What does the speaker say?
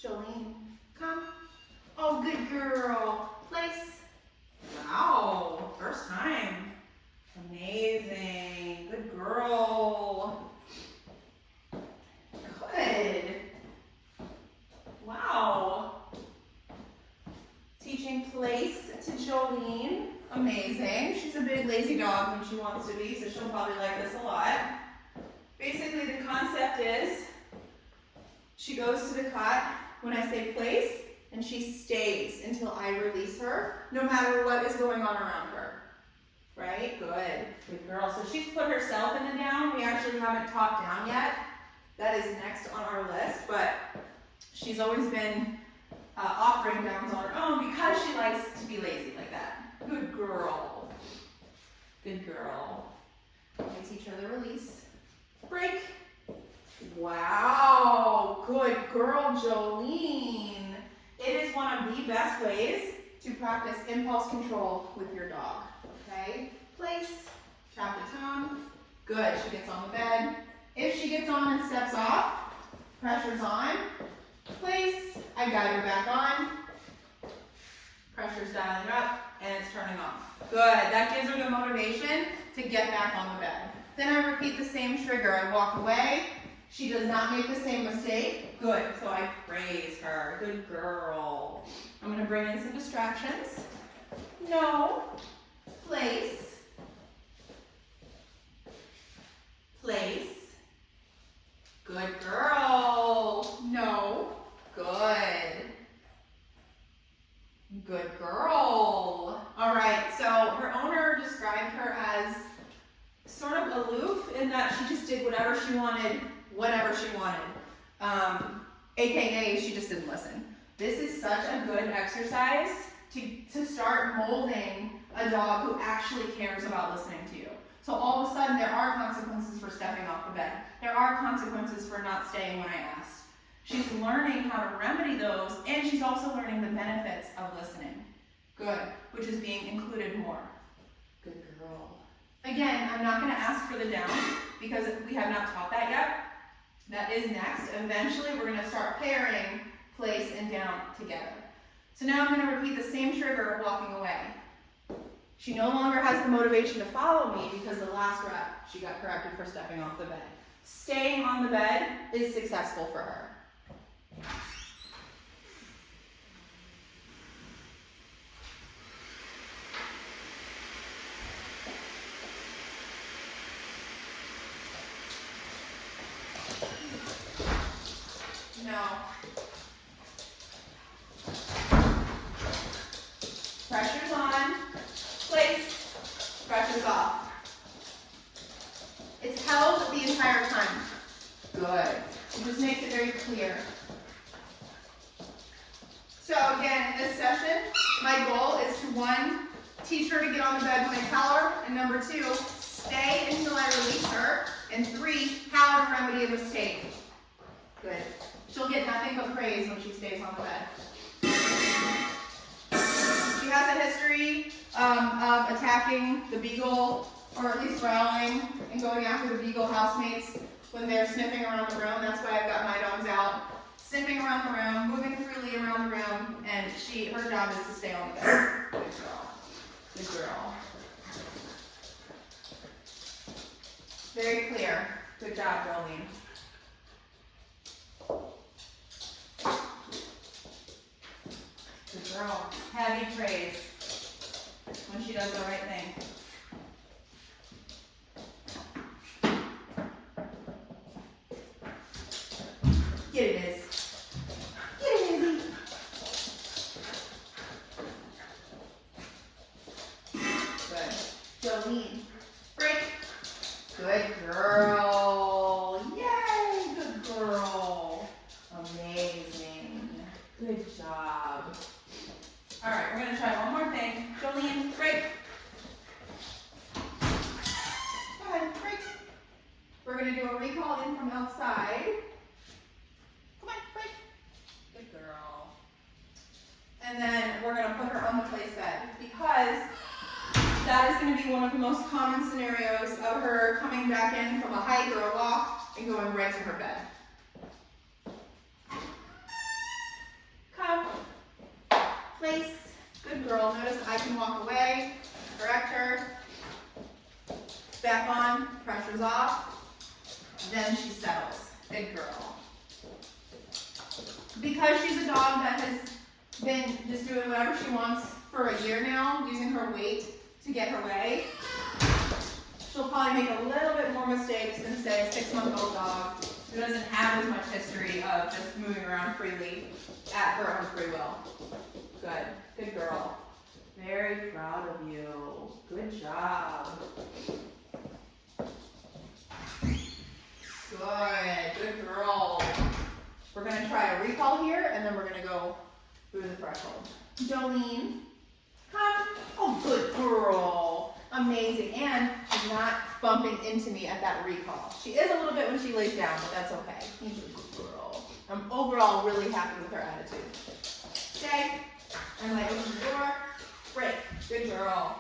Jolene, come. Oh, good girl. Place. Wow, first time. Amazing. Good girl. Good. Wow. Teaching place to Jolene. Amazing. She's a big lazy dog when she wants to be, so she'll probably like this a lot. Basically, the concept is she goes to the cot when I say place, and she stays until I release her, no matter what is going on around her. Right? Good. Good girl. So she's put herself in the down. We actually haven't taught down yet. That is next on our list, but she's always been offering downs on her own because she likes to be lazy like that. Good girl. Good girl. Let me teach her the release. Break. Wow. Good girl, Jolene. It is one of the best ways to practice impulse control with your dog. Okay? Place. Tap the tongue. Good. She gets on the bed. If she gets on and steps off, pressure's on. Place. I guide her back on. Pressure's dialing up, and it's turning off. Good. That gives her the motivation to get back on the bed. Then I repeat the same trigger. I walk away. She does not make the same mistake. Good. So I praise her. Good girl. I'm going to bring in some distractions. No. Place. Place. Good girl. No. Good. Good girl. All right, so her owner described her as sort of aloof in that she just did whatever she wanted, whenever she wanted. AKA, she just didn't listen. This is such a good exercise to start molding a dog who actually cares about listening to you. So all of a sudden, there are consequences for stepping off the bed. There are consequences for not staying when I asked. She's learning how to remedy those, and she's also learning the benefits of listening. Good, which is being included more. Good girl. Again, I'm not going to ask for the down because we have not taught that yet. That is next. Eventually, we're going to start pairing place and down together. So now I'm going to repeat the same trigger of walking away. She no longer has the motivation to follow me because the last rep, she got corrected for stepping off the bed. Staying on the bed is successful for her. No. Pressure's on. Place. Pressure's off. It's held the entire time. Good. It just makes it very clear. So again, in this session, my goal is to 1, teach her to get on the bed when I tell her, and number 2, stay until I release her, and 3, how to remedy a mistake. Good. She'll get nothing but praise when she stays on the bed. She has a history of attacking the beagle, or at least growling, and going after the beagle housemates when they're sniffing around the room. That's why I've got my dogs out, sniffing around the room, moving freely around the room, and her job is to stay on the bed. Good girl. Good girl. Very clear. Good job, Jolene. Good girl. Heavy praise when she does the right thing. Get it, Iz. Get it, Izzy. Good. Jolene. Break. Good girl. Yay. Good girl. Amazing. Good job. All right, we're going to try one more thing. Jolene, break. Go ahead, break. We're going to do a recall in from outside. Come on, break. Good girl. And then we're going to put her on the place bed because that is going to be one of the most common scenarios of her coming back in from a hike or a walk and going right to her bed. place. Good girl. Notice I can walk away, correct her. Back on, pressure's off. Then she settles. Good girl. Because she's a dog that has been just doing whatever she wants for a year now, using her weight to get her way, she'll probably make a little bit more mistakes than, say, a 6-month-old dog who doesn't have as much history of just moving around freely at her own free will. Good. Good girl. Very proud of you. Good job. Good. Good girl. We're going to try a recall here, and then we're going to go through the threshold. Jolene, come. Oh, good girl. Amazing. And she's not bumping into me at that recall. She is a little bit when she lays down, but that's okay. She's a good girl. I'm overall really happy with her attitude. Stay. And I open the door. Break. Good girl.